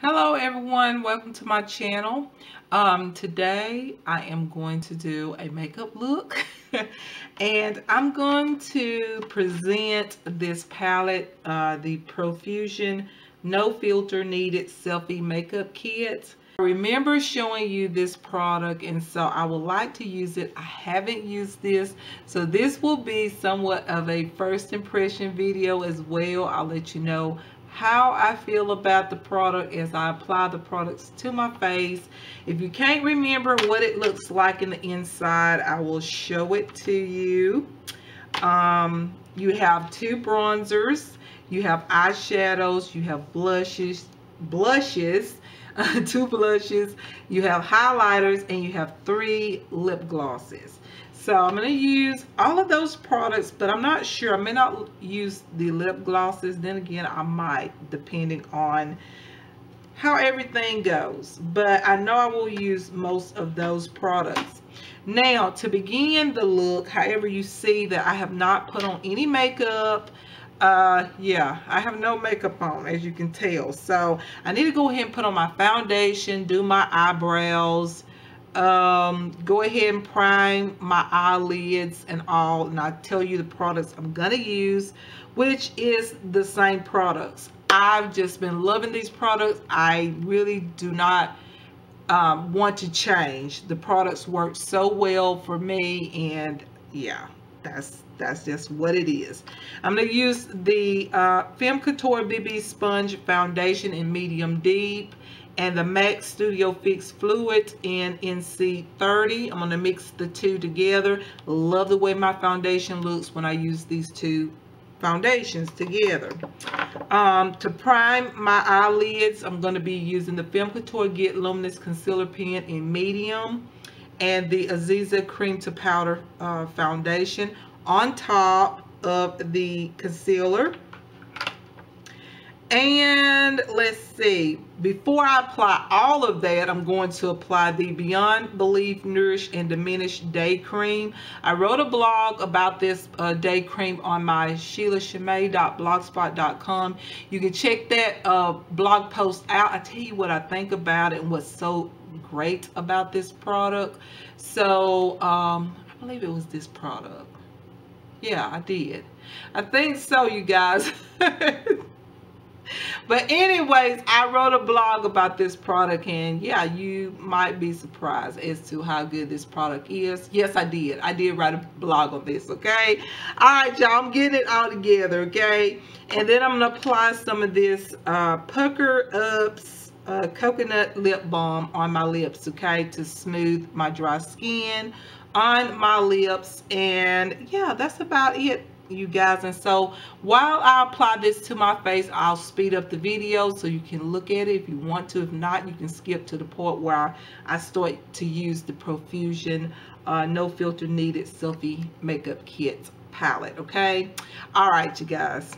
Hello everyone, welcome to my channel. Today I am going to do a makeup look and I'm going to present this palette, the Profusion No Filter Needed Selfie Makeup Kit. I remember showing you this product and so I would like to use it. I haven't used this, so this will be somewhat of a first impression video as well. I'll let you know how I feel about the product as I apply the products to my face. If you can't remember what it looks like in the inside, I will show it to you. You have two bronzers, you have eyeshadows, you have blushes, two blushes, you have highlighters, and you have 3 lip glosses. So I'm going to use all of those products, but I'm not sure. I may not use the lip glosses. Then again, I might, depending on how everything goes. But I know I will use most of those products. Now, to begin the look, however, you see that I have not put on any makeup. Yeah, I have no makeup on, as you can tell. So I need to go ahead and put on my foundation, do my eyebrows, go ahead and prime my eyelids and all, and I'll tell you the products I'm gonna use, which is the same products. I've just been loving these products. I really do not want to change. The products work so well for me, and yeah, that's just what it is. I'm going to use the Femme Couture BB Sponge Foundation in Medium Deep and the MAC Studio Fix Fluid in NC30. I'm going to mix the two together. Love the way my foundation looks when I use these two foundations together. To prime my eyelids, I'm going to be using the Femme Couture Get Luminous Concealer Pen in Medium and the Aziza Cream to Powder Foundation on top of the concealer. And let's see, before I apply all of that, I'm going to apply the Beyond Belief Nourish and Diminish Day Cream. I wrote a blog about this day cream on my SheilaShamay.blogspot.com. You can check that blog post out. I tell you what I think about it and what's so great about this product. So I believe it was this product. Yeah, I did. I think so, you guys. But anyways, I wrote a blog about this product, and yeah, you might be surprised as to how good this product is. Yes, I did. I did write a blog on this, okay? All right, y'all, I'm getting it all together, okay? And then I'm going to apply some of this Pucker Ups Coconut Lip Balm on my lips, okay, to smooth my dry skin on my lips. And yeah, that's about it, you guys. And so while I apply this to my face, I'll speed up the video so you can look at it if you want to. If not, you can skip to the point where I start to use the Profusion No Filter Needed Selfie Makeup Kit palette, okay? All right, you guys.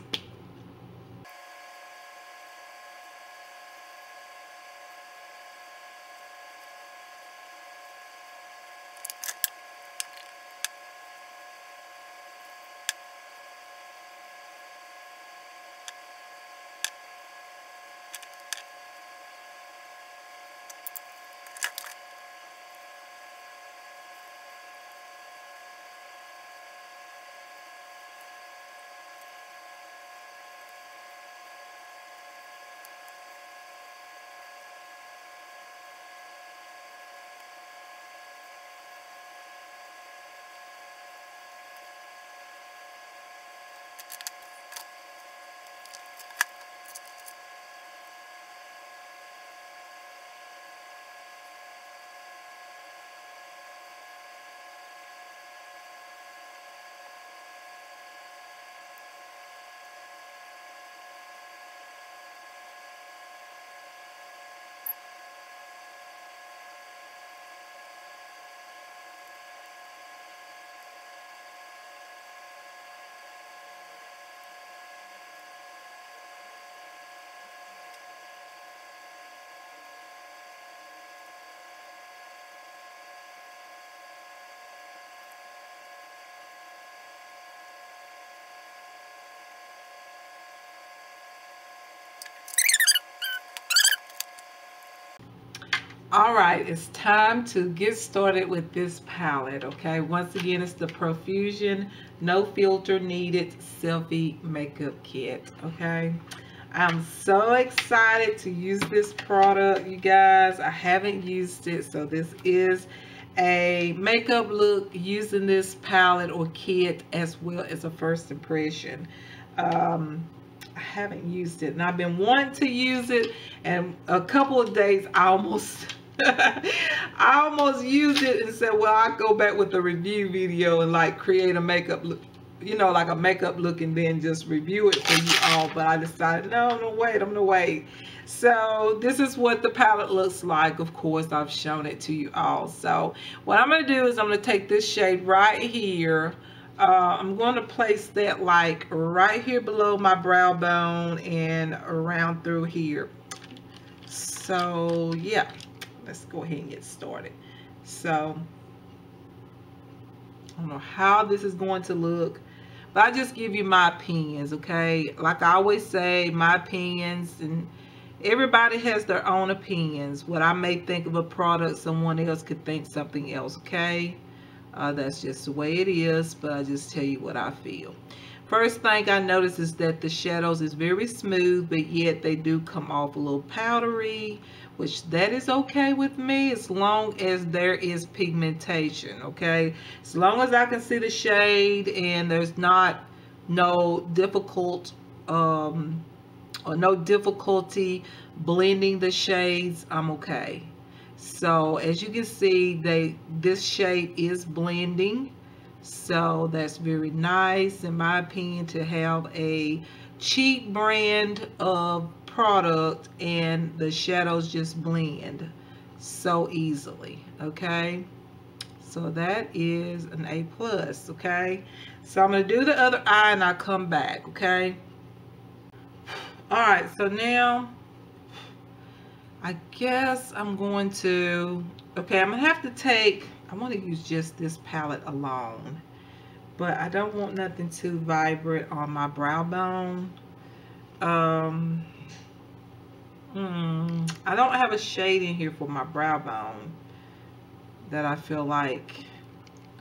All right, it's time to get started with this palette, okay? Once again, it's the Profusion No Filter Needed Selfie Makeup Kit, okay? I'm so excited to use this product, you guys. I haven't used it, so this is a makeup look using this palette or kit as well as a first impression. I haven't used it, and I've been wanting to use it, and a couple of days I almost I almost used it and said, well, I'll go back with the review video and like create a makeup look, you know, like a makeup look, and then just review it for you all. But I decided, no, I'm gonna wait. So this is what the palette looks like. Of course, I've shown it to you all. So what I'm gonna do is I'm gonna take this shade right here. I'm going to place that like right here below my brow bone and around through here. So yeah, let's go ahead and get started. So I don't know how this is going to look, but I just give you my opinions, okay? Like I always say, my opinions, and everybody has their own opinions. What I may think of a product, someone else could think something else, okay? That's just the way it is, but I just tell you what I feel. First thing I notice is that the shadows is very smooth, but yet they do come off a little powdery, which that is okay with me as long as there is pigmentation, okay? As long as I can see the shade and there's not no difficult or no difficulty blending the shades, I'm okay. So as you can see, this shade is blending, so that's very nice in my opinion to have a cheap brand of product and the shadows just blend so easily, okay? So that is an A+, okay? So I'm going to do the other eye and I'll come back, okay? Alright, so now I guess I'm going to, okay, I'm going to have to take, I want to use just this palette alone, but I don't want nothing too vibrant on my brow bone. I don't have a shade in here for my brow bone that I feel like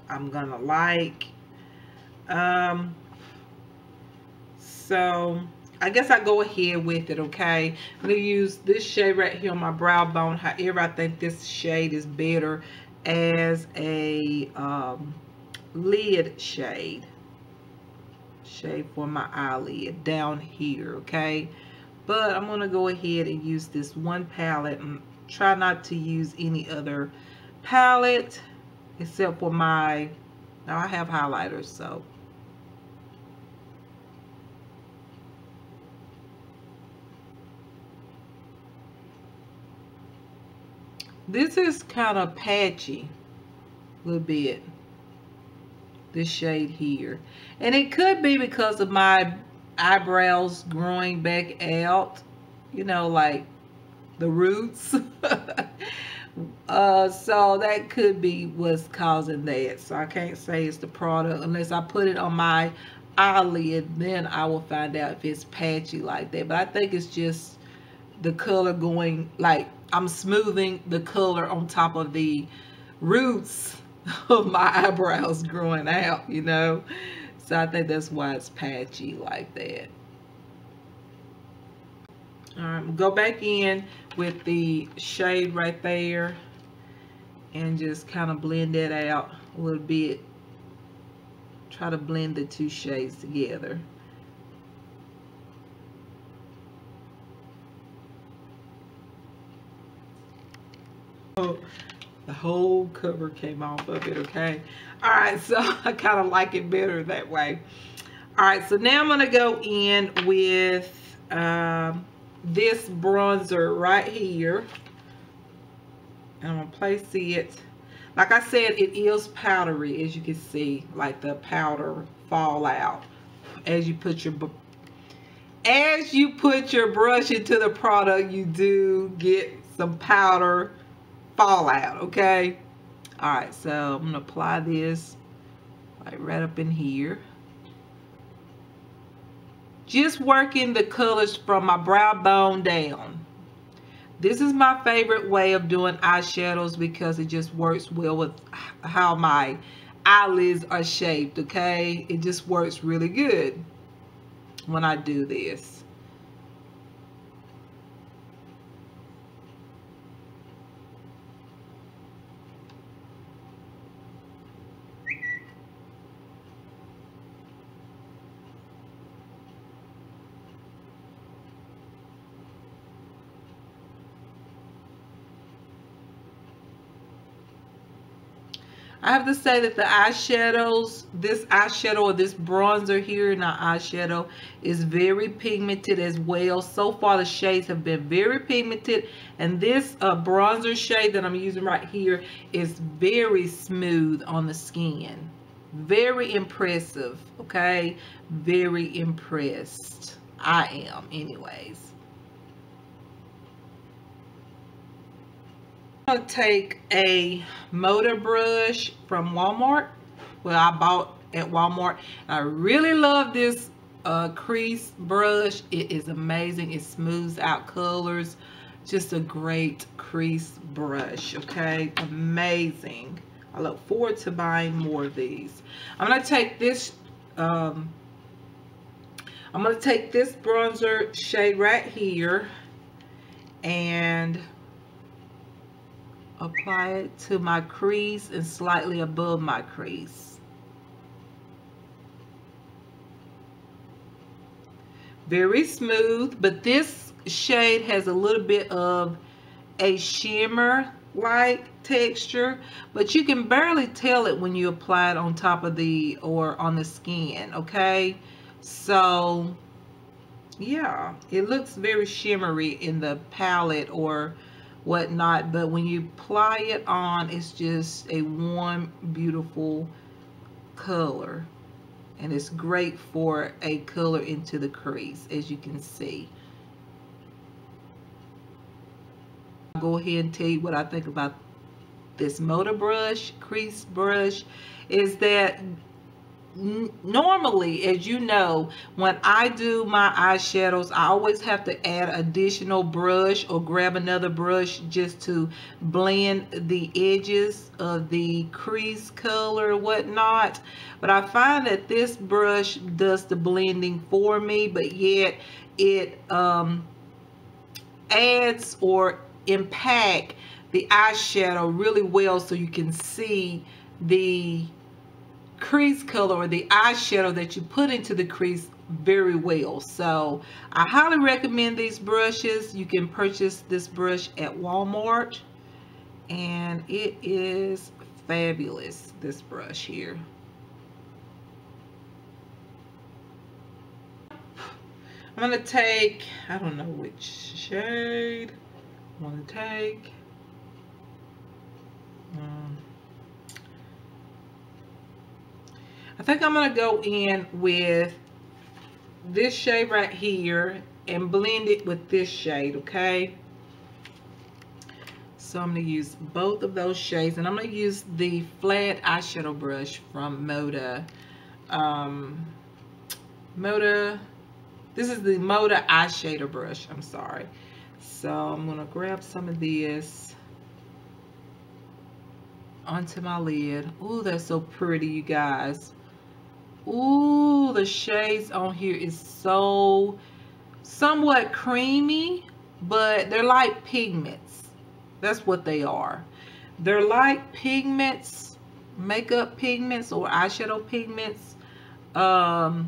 I'm going to like. So I guess I go ahead with it, okay? I'm going to use this shade right here on my brow bone. However, I think this shade is better as a lid shade for my eyelid down here, okay? But I'm going to go ahead and use this one palette and try not to use any other palette except for my, now I have highlighters, so this is kind of patchy a little bit, this shade here, and it could be because of my eyebrows growing back out, you know, like the roots. So that could be what's causing that. So I can't say it's the product unless I put it on my eyelid, then I will find out if it's patchy like that. But I think it's just the color going, like I'm smoothing the color on top of the roots of my eyebrows growing out, you know. So I think that's why it's patchy like that. All right, go back in with the shade right there and just kind of blend that out a little bit. Try to blend the two shades together. Oh, the whole cover came off of it, okay? All right, so I kind of like it better that way. All right, so now I'm going to go in with this bronzer right here. And I'm going to place it. Like I said, it is powdery, as you can see, like the powder fall out as you put your brush into the product. You do get some powder fallout, okay? All right, so I'm gonna apply this like right up in here, just working the colors from my brow bone down. This is my favorite way of doing eyeshadows because it just works well with how my eyelids are shaped, okay? It just works really good when I do this. I have to say that the eyeshadows, this eyeshadow or this bronzer here, not eyeshadow, is very pigmented as well. So far the shades have been very pigmented, and this bronzer shade that I'm using right here is very smooth on the skin. Very impressive, okay? Very impressed. I am anyways. I'm going to take a motor brush from Walmart. Well, I bought at Walmart. I really love this crease brush. It is amazing. It smooths out colors. Just a great crease brush, okay? Amazing. I look forward to buying more of these. I'm going to take this bronzer shade right here and apply it to my crease and slightly above my crease. Very smooth, but this shade has a little bit of a shimmer like texture, but you can barely tell it when you apply it on top of the or on the skin, okay? So yeah, it looks very shimmery in the palette or whatnot, but when you apply it on, it's just a warm, beautiful color, and it's great for a color into the crease, as you can see. I'll go ahead and tell you what I think about this motor brush, crease brush, is that normally, as you know, when I do my eyeshadows, I always have to add additional brush or grab another brush just to blend the edges of the crease color or whatnot. But I find that this brush does the blending for me, but yet it adds or impact the eyeshadow really well, so you can see the crease color or the eyeshadow that you put into the crease very well. So I highly recommend these brushes. You can purchase this brush at Walmart, and it is fabulous, this brush here. I'm going to take, I don't know which shade I want to take. I think I'm going to go in with this shade right here and blend it with this shade, okay? So I'm going to use both of those shades, and I'm going to use the flat eyeshadow brush from Moda. This is the Moda eyeshadow brush, I'm sorry. So I'm going to grab some of this onto my lid. Ooh, that's so pretty, you guys. Ooh, the shades on here is so somewhat creamy, but they're like pigments. That's what they are. They're like pigments, makeup pigments or eyeshadow pigments, but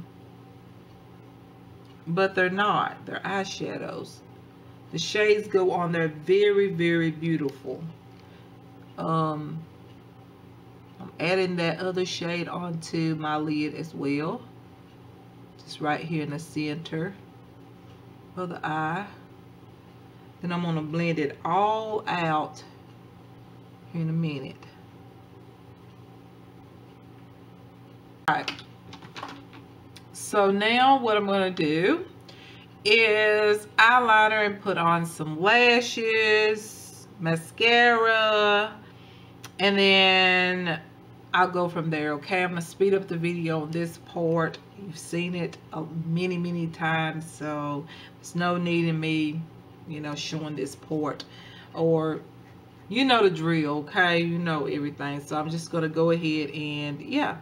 they're not. They're eyeshadows. The shades go on there very, very beautiful. I'm adding that other shade onto my lid as well, just right here in the center of the eye. Then I'm going to blend it all out here in a minute. Alright, so now what I'm going to do is eyeliner and put on some lashes, mascara, and then I'll go from there, okay? I'm going to speed up the video on this part. You've seen it many, many times, so there's no need in me you know, showing this port, or you know the drill, okay? You know everything. So I'm just gonna go ahead and, yeah,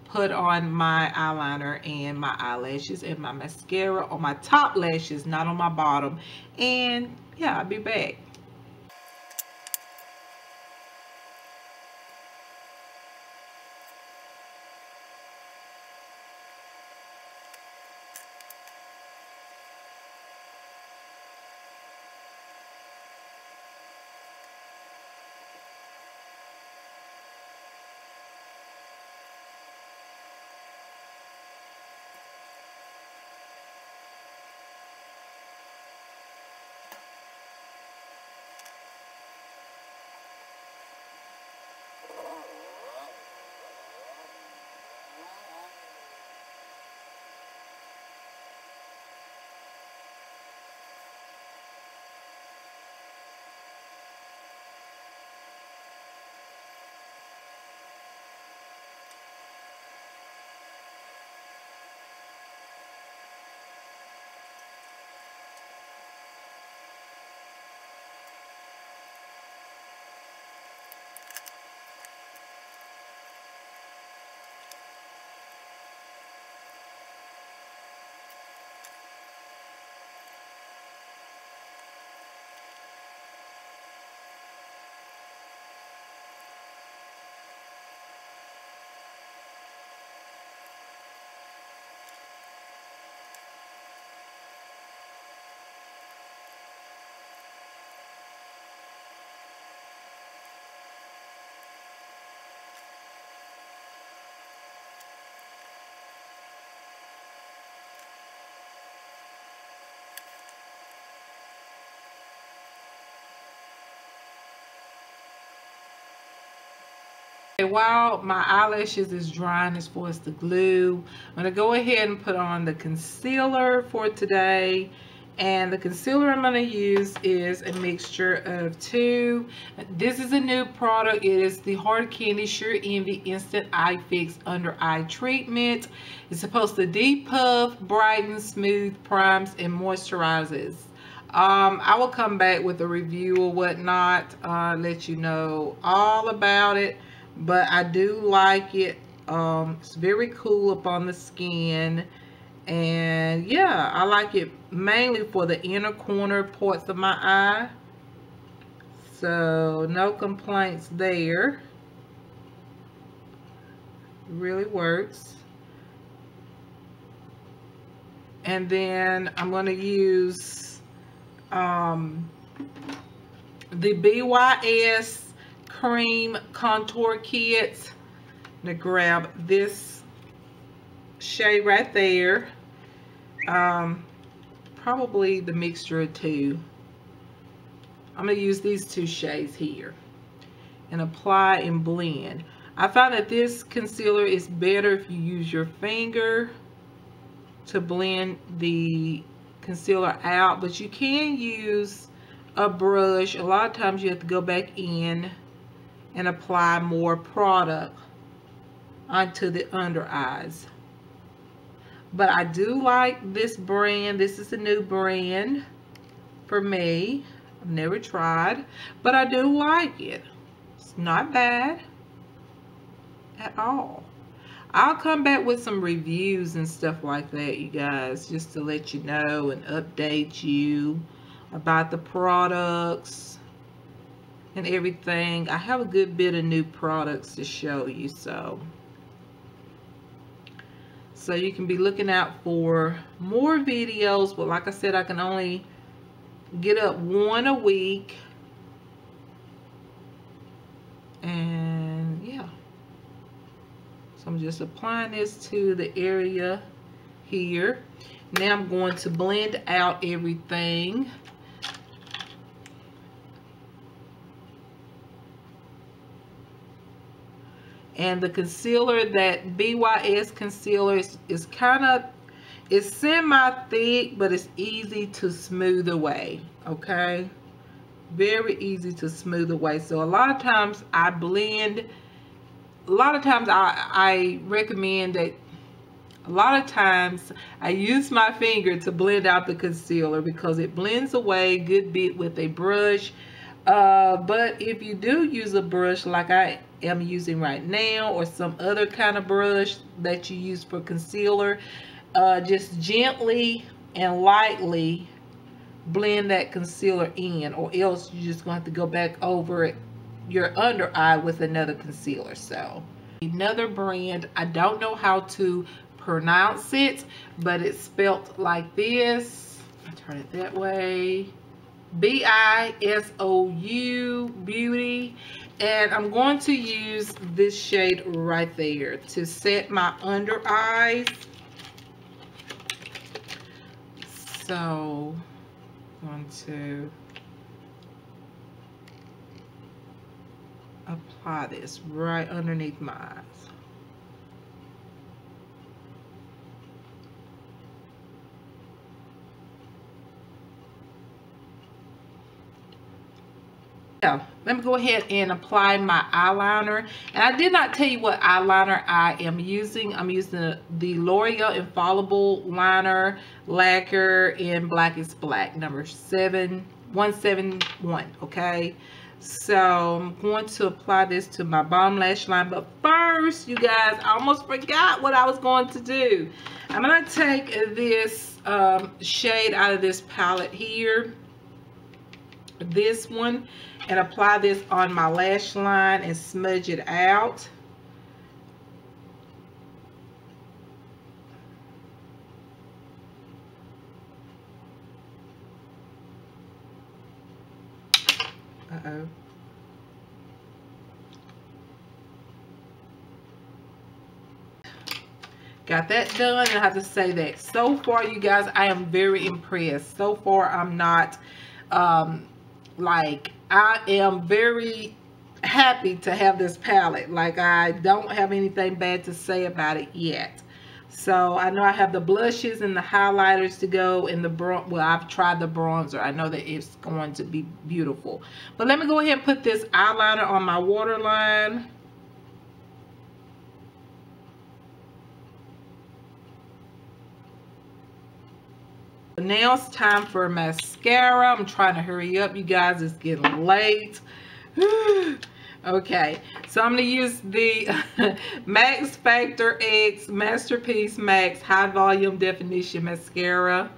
put on my eyeliner and my eyelashes and my mascara on my top lashes, not on my bottom. And yeah, I'll be back. While my eyelashes is drying as far as the glue, I'm going to go ahead and put on the concealer for today. And the concealer I'm going to use is a mixture of two. This is a new product. It is the Hard Candy Sure Envy Instant Eye Fix Under Eye Treatment. It's supposed to depuff, brighten, smooth, primes, and moisturizes. I will come back with a review or whatnot, let you know all about it. But I do like it. It's very cool up on the skin. And yeah, I like it mainly for the inner corner parts of my eye. So no complaints there. It really works. And then I'm going to use the BYS Cream Contour Kit. I'm going to grab this shade right there. Probably the mixture of two. I'm going to use these two shades here and apply and blend. I find that this concealer is better if you use your finger to blend the concealer out, but you can use a brush. A lot of times you have to go back in and apply more product onto the under eyes. But I do like this brand. This is a new brand for me. I've never tried, but I do like it. It's not bad at all. I'll come back with some reviews and stuff like that, you guys, just to let you know and update you about the products and everything. I have a good bit of new products to show you, so you can be looking out for more videos. But like I said, I can only get up one a week. And yeah, so I'm just applying this to the area here. Now I'm going to blend out everything. And the concealer, that BYS concealer, is kind of, it's semi-thick, but it's easy to smooth away, okay? Very easy to smooth away. So a lot of times I blend, a lot of times I recommend that A lot of times I use my finger to blend out the concealer because it blends away a good bit with a brush. But if you do use a brush like I am using right now, or some other kind of brush that you use for concealer, just gently and lightly blend that concealer in, or else you're just going to have to go back over it, your under eye, with another concealer. So another brand, I don't know how to pronounce it, but it's spelt like this. I turn it that way. B-I-S-O-U Beauty, and I'm going to use this shade right there to set my under eyes. So I'm going to apply this right underneath my eyes. Let me go ahead and apply my eyeliner. And I did not tell you what eyeliner I am using. I'm using the L'Oreal Infallible Liner Lacquer in Black is Black, number 171. Okay, so I'm going to apply this to my bottom lash line. But first, you guys, I almost forgot what I was going to do. I'm going to take this shade out of this palette here, this one, and apply this on my lash line and smudge it out. Uh-oh. Got that done, and I have to say that so far, you guys, I am very impressed. So far, I'm not like, I am very happy to have this palette. Like, I don't have anything bad to say about it yet. So I know I have the blushes and the highlighters to go, and the well, I've tried the bronzer. I know that it's going to be beautiful. But let me go ahead and put this eyeliner on my waterline. Now it's time for mascara. I'm trying to hurry up, you guys. It's getting late. Okay, so I'm going to use the Max Factor X Masterpiece Max High Volume Definition Mascara.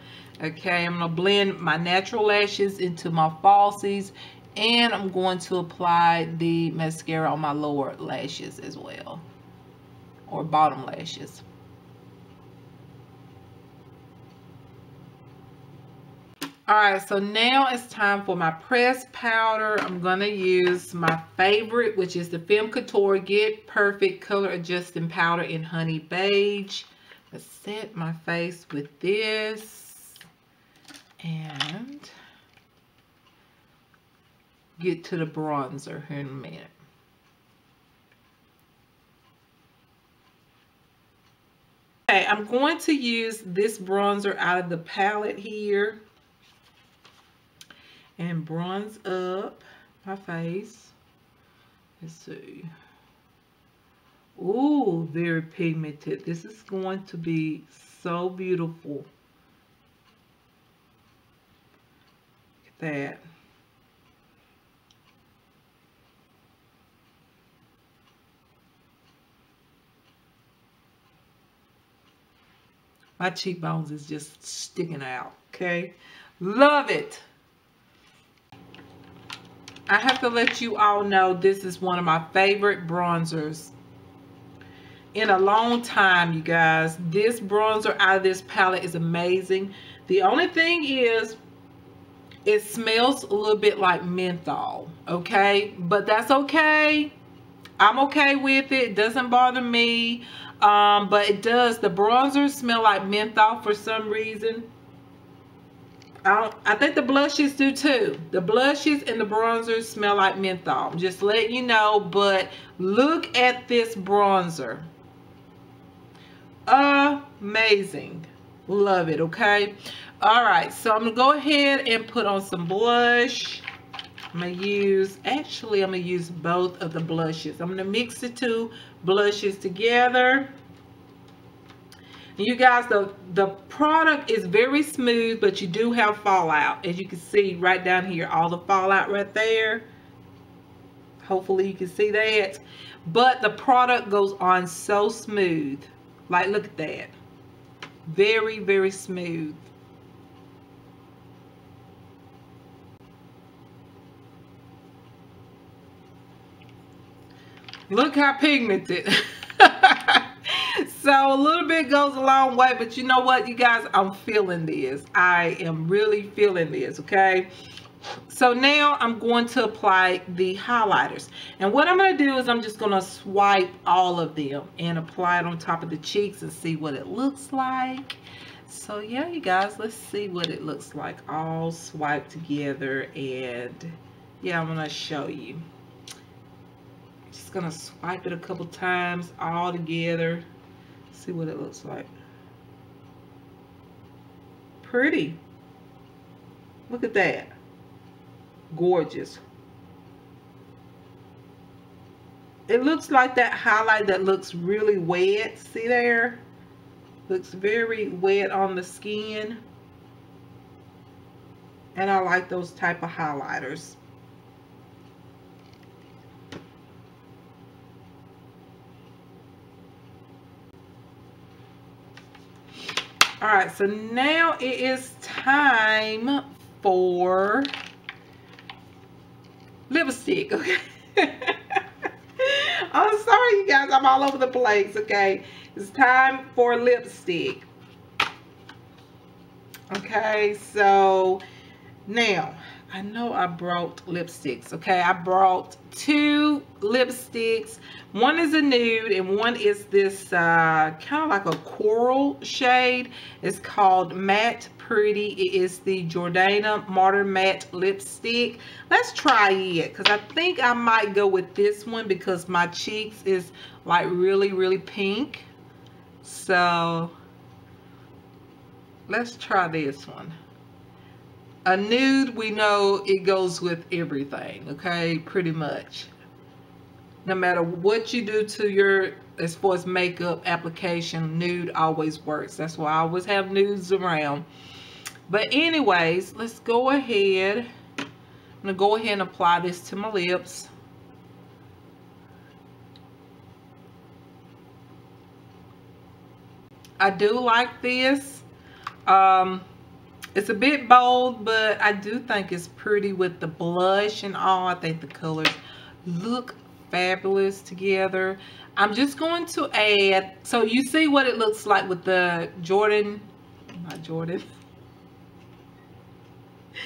Okay, I'm going to blend my natural lashes into my falsies, and I'm going to apply the mascara on my lower lashes as well, or bottom lashes. Alright, so now it's time for my pressed powder. I'm going to use my favorite, which is the Femme Couture Get Perfect Color Adjusting Powder in Honey Beige. Let's set my face with this and get to the bronzer here in a minute. Okay, I'm going to use this bronzer out of the palette here and bronze up my face. Let's see. Ooh, very pigmented. This is going to be so beautiful. Look at that. My cheekbones is just sticking out. Okay, love it. I have to let you all know this is one of my favorite bronzers in a long time, you guys. This bronzer out of this palette is amazing. The only thing is, it smells a little bit like menthol, okay? But that's okay. I'm okay with it. It doesn't bother me. But it does. The bronzers smell like menthol for some reason. I think the blushes do too. The blushes and the bronzers smell like menthol. Just letting you know. But look at this bronzer. Amazing. Love it, okay? Alright, so I'm going to go ahead and put on some blush. I'm going to use both of the blushes. I'm going to mix the two blushes together. You guys, the product is very smooth, but you do have fallout. As you can see right down here, all the fallout right there. Hopefully you can see that. But the product goes on so smooth. Like, look at that. Very, very smooth. Look how pigmented. So a little bit goes a long way, but you know what, you guys, I'm feeling this. I am really feeling this, okay? So now I'm going to apply the highlighters. And what I'm going to do is I'm just going to swipe all of them and apply it on top of the cheeks and see what it looks like. So yeah, you guys, let's see what it looks like all swiped together. And yeah, I'm going to show you. Just going to swipe it a couple times all together. See what it looks like. Pretty. Look at that. Gorgeous. It looks like that highlight that looks really wet. See there? Looks very wet on the skin. And I like those type of highlighters. Alright, so now it is time for lipstick, okay? I'm sorry, you guys, I'm all over the place, okay? It's time for lipstick. Okay, so now, I know I brought lipsticks, okay? I brought 2 lipsticks. One is a nude and one is this kind of like a coral shade. It's called Matte Pretty. It is the Jordana Modern Matte Lipstick. Let's try it because I think I might go with this one because my cheeks is like really, really pink. So let's try this one. A nude, we know it goes with everything, okay? Pretty much. No matter what you do to your, as far as makeup application, nude always works. That's why I always have nudes around. But anyways, let's go ahead. I'm going to go ahead and apply this to my lips. I do like this. It's a bit bold, but I do think it's pretty with the blush and all. I think the colors look fabulous together. I'm just going to add, so you see what it looks like with the Jordan, not Jordan.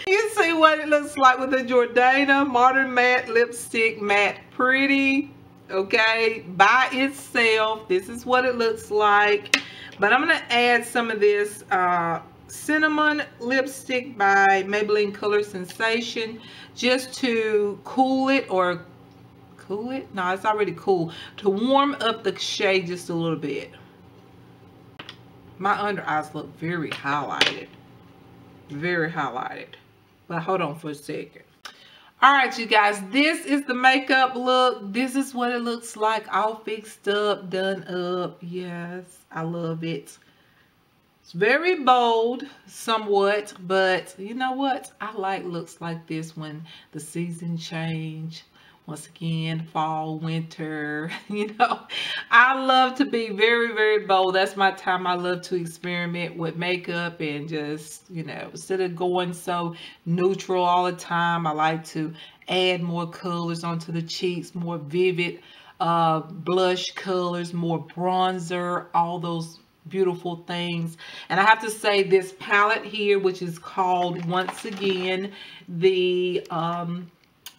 You see what it looks like with the Jordana Modern Matte Lipstick Matte Pretty, okay, by itself. This is what it looks like. But I'm going to add some of this cinnamon lipstick by Maybelline Color Sensation just to cool it, or cool it? No, it's already cool. To warm up the shade just a little bit. My under eyes look very highlighted. Very highlighted. But hold on for a second. Alright, you guys, this is the makeup look. This is what it looks like, all fixed up, done up. Yes, I love it. It's very bold, somewhat, but you know what? I like looks like this when the season change. Once again, fall, winter, you know. I love to be very, very bold. That's my time. I love to experiment with makeup and just, you know, instead of going so neutral all the time, I like to add more colors onto the cheeks, more vivid blush colors, more bronzer, all those beautiful things. And I have to say this palette here, which is called, once again, the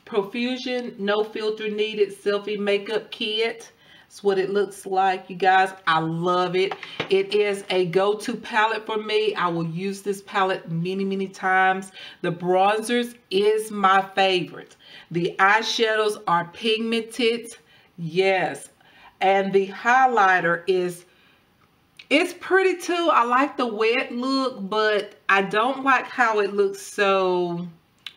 Profusion No Filter Needed Selfie Makeup Kit. That's what it looks like, you guys. I love it. It is a go-to palette for me. I will use this palette many, many times. The bronzers is my favorite. The eyeshadows are pigmented. Yes. And the highlighter is, it's pretty too. I like the wet look, but I don't like how it looks so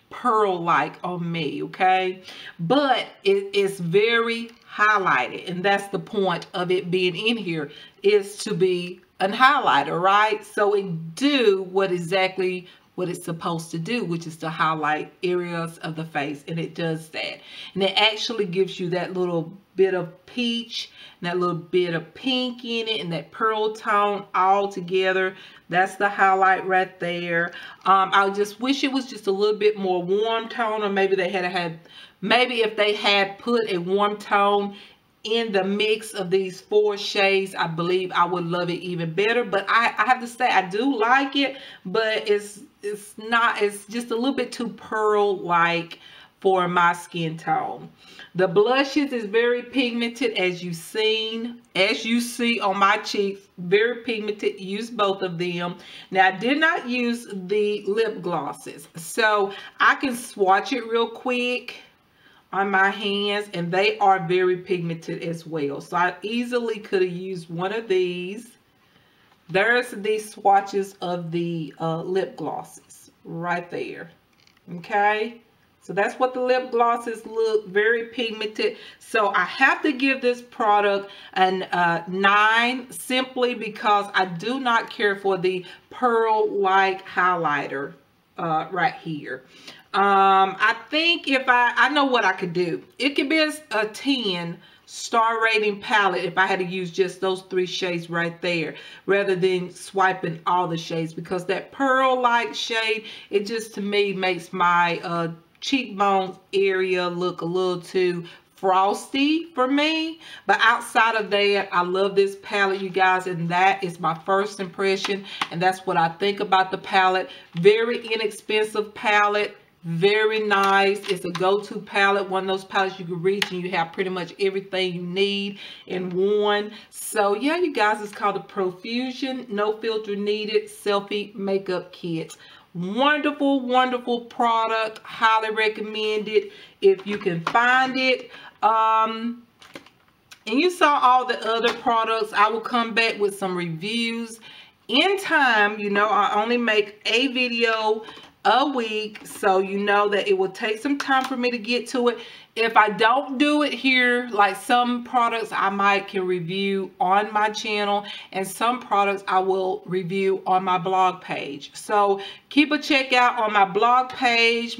pearl-like on me, okay? But it is very highlighted, and that's the point of it being in here, is to be an highlighter, right? So it do what exactly what it's supposed to do, which is to highlight areas of the face, and it does that. And it actually gives you that little bit of peach, and that little bit of pink in it, and that pearl tone all together. That's the highlight right there. I just wish it was just a little bit more warm tone, or maybe they had maybe if they had put a warm tone in the mix of these 4 shades, I believe I would love it even better. But I have to say, I do like it, but it's just a little bit too pearl like for my skin tone. The blushes is very pigmented, as you see on my cheeks, very pigmented. Use both of them. Now, I did not use the lip glosses, so I can swatch it real quick on my hands, and they are very pigmented as well. So I easily could have used one of these. There's the swatches of the lip glosses right there. Okay, so that's what the lip glosses look, very pigmented. So I have to give this product a 9, simply because I do not care for the pearl-like highlighter right here. I think if I know what I could do. It could be a 10 star rating palette if I had to use just those 3 shades right there, rather than swiping all the shades, because that pearl like shade, it just to me makes my cheekbones area look a little too frosty for me. But outside of that, I love this palette, you guys, and that is my first impression, and that's what I think about the palette. Very inexpensive palette. Very nice. It's a go-to palette, one of those palettes you can reach and you have pretty much everything you need in one. So yeah, you guys, it's called the Profusion No Filter Needed Selfie Makeup Kit. Wonderful, wonderful product. Highly recommend it if you can find it. And you saw all the other products. I will come back with some reviews in time. You know, I only make a video a week, so you know that it will take some time for me to get to it. If I don't do it here, like some products I can review on my channel, and some products I will review on my blog page. So keep a check out on my blog page.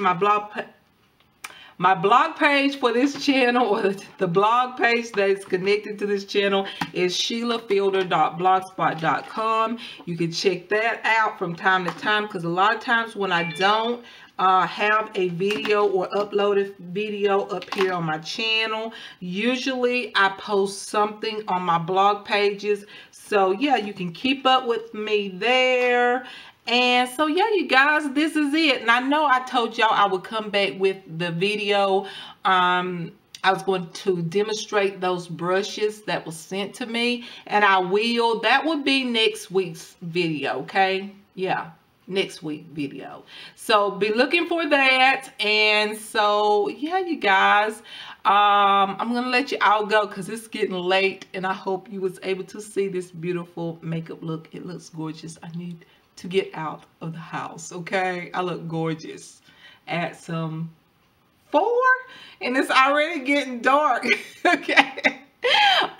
My blog page for this channel, or the blog page that is connected to this channel, is sheilafielder.blogspot.com. You can check that out from time to time, because a lot of times when I don't have a video or uploaded video up here on my channel, usually I post something on my blog pages. So yeah, you can keep up with me there. And so yeah, you guys, this is it. And I know I told y'all I would come back with the video. I was going to demonstrate those brushes that was sent to me, and I will. That will be next week's video, okay? Yeah, next week video. So be looking for that. And so yeah, you guys, I'm gonna let you all go because it's getting late, and I hope you was able to see this beautiful makeup look. It looks gorgeous. I need to get out of the house, okay? I look gorgeous at some 4, and it's already getting dark. Okay,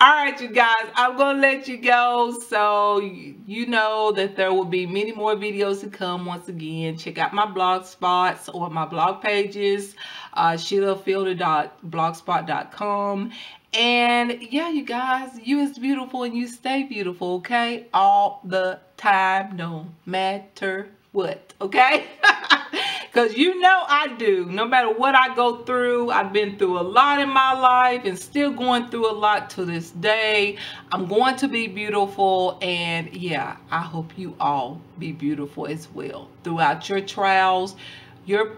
all right, you guys, I'm gonna let you go, so you know that there will be many more videos to come. Once again, check out my blog spots or my blog pages, sheilafielder.blogspot.com. And yeah, you guys, you is beautiful and you stay beautiful, okay? All the time, no matter what, okay? Because you know I do. No matter what I go through, I've been through a lot in my life and still going through a lot to this day. I'm going to be beautiful, and yeah, I hope you all be beautiful as well throughout your trials, your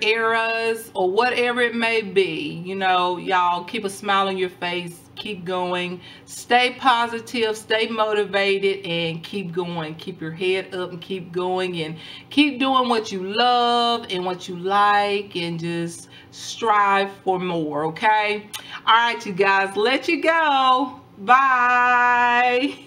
eras, or whatever it may be. You know, y'all keep a smile on your face, keep going, stay positive, stay motivated, and keep going. Keep your head up and keep going, and keep doing what you love and what you like, and just strive for more, okay? All right, you guys, let you go. Bye.